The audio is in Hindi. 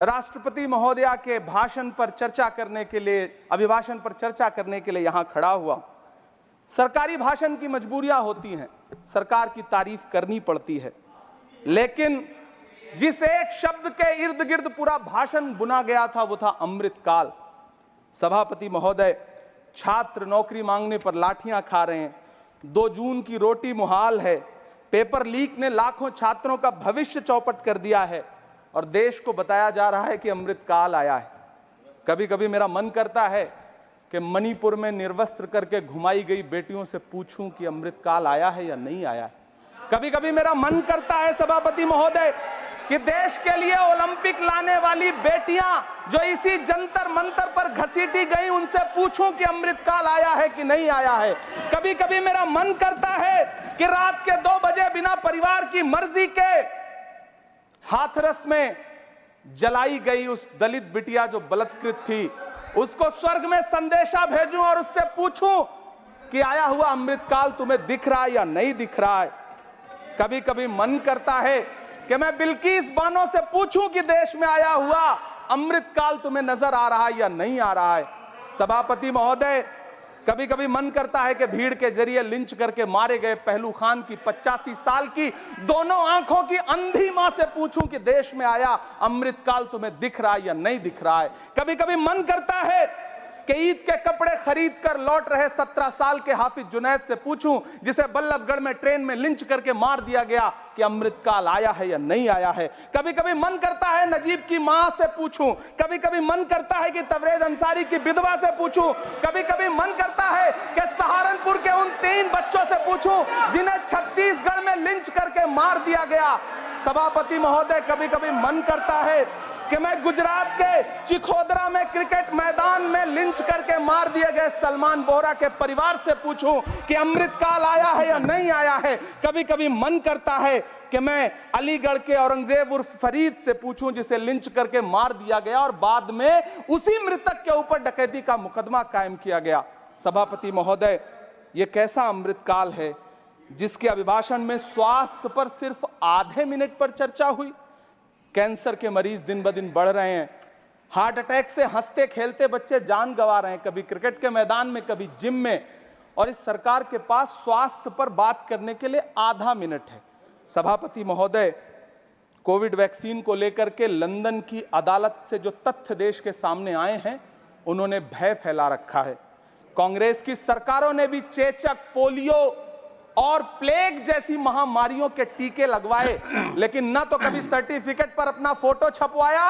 राष्ट्रपति महोदया के भाषण पर चर्चा करने के लिए, अभिभाषण पर चर्चा करने के लिए यहां खड़ा हुआ। सरकारी भाषण की मजबूरियां होती हैं, सरकार की तारीफ करनी पड़ती है, लेकिन जिस एक शब्द के इर्द गिर्द पूरा भाषण बुना गया था वो था अमृतकाल। सभापति महोदय, छात्र नौकरी मांगने पर लाठियां खा रहे हैं, 2 जून की रोटी मुहाल है, पेपर लीक ने लाखों छात्रों का भविष्य चौपट कर दिया है और देश को बताया जा रहा है कि अमृतकाल आया है। कभी कभी मेरा मन करता है कि मणिपुर में निर्वस्त्र करके घुमाई गई बेटियों से पूछूं कि अमृतकाल आया है या नहीं आया है। कभी कभी मेरा मन करता है सभापति महोदय कि देश के लिए ओलंपिक लाने वाली बेटियां जो इसी जंतर मंतर पर घसीटी गई, उनसे पूछूं कि अमृतकाल आया है कि नहीं आया है। कभी कभी मेरा मन करता है कि रात के 2 बजे बिना परिवार की मर्जी के हाथरस में जलाई गई उस दलित बिटिया जो बलात्कृत थी, उसको स्वर्ग में संदेशा भेजूं और उससे पूछूं कि आया हुआ अमृतकाल तुम्हें दिख रहा है या नहीं दिख रहा है। कभी कभी मन करता है कि मैं बिल्किस बानो से पूछूं कि देश में आया हुआ अमृतकाल तुम्हें नजर आ रहा है या नहीं आ रहा है। सभापति महोदय, कभी कभी मन करता है कि भीड़ के जरिए लिंच करके मारे गए पहलू खान की 85 साल की दोनों आंखों की अंधी मां से पूछूं कि देश में आया अमृतकाल तुम्हें दिख रहा है या नहीं दिख रहा है। कभी कभी मन करता है कि ईद के कपड़े खरीद कर लौट रहे 17 साल के हाफिज जुनैद से पूछूं, जिसे बल्लभगढ़ में ट्रेन में लिंच करके मार दिया गया, कि अमृतकाल आया है या नहीं आया है। कभी कभी मन करता है नजीब की मां से पूछूं, कभी कभी मन करता है कि तबरेज अंसारी की विधवा से पूछूं, कभी कभी मन करता है कि सहारनपुर के उन 3 बच्चों से पूछूं जिन्हें छत्तीसगढ़ में लिंच करके मार दिया गया। सभापति महोदय, कभी कभी मन करता है कि मैं गुजरात के चिखोदरा में क्रिकेट मैदान में लिंच करके मार दिए गए सलमान बोहरा के परिवार से पूछूं कि अमृतकाल आया है या नहीं आया है। कभी कभी मन करता है कि मैं अलीगढ़ के औरंगजेब उर्फ फरीद से पूछूं, जिसे लिंच करके मार दिया गया और बाद में उसी मृतक के ऊपर डकैती का मुकदमा कायम किया गया। सभापति महोदय, यह कैसा अमृतकाल है जिसके अभिभाषण में स्वास्थ्य पर सिर्फ आधे मिनट पर चर्चा हुई। कैंसर के मरीज दिन ब दिन बढ़ रहे हैं, हार्ट अटैक से हंसते खेलते बच्चे जान गंवा रहे हैं, कभी क्रिकेट के मैदान में, कभी जिम में, और इस सरकार के पास स्वास्थ्य पर बात करने के लिए आधा मिनट है। सभापति महोदय, कोविड वैक्सीन को लेकर के लंदन की अदालत से जो तथ्य देश के सामने आए हैं, उन्होंने भय फैला रखा है। कांग्रेस की सरकारों ने भी चेचक, पोलियो और प्लेग जैसी महामारियों के टीके लगवाए, लेकिन न तो कभी सर्टिफिकेट पर अपना फोटो छपवाया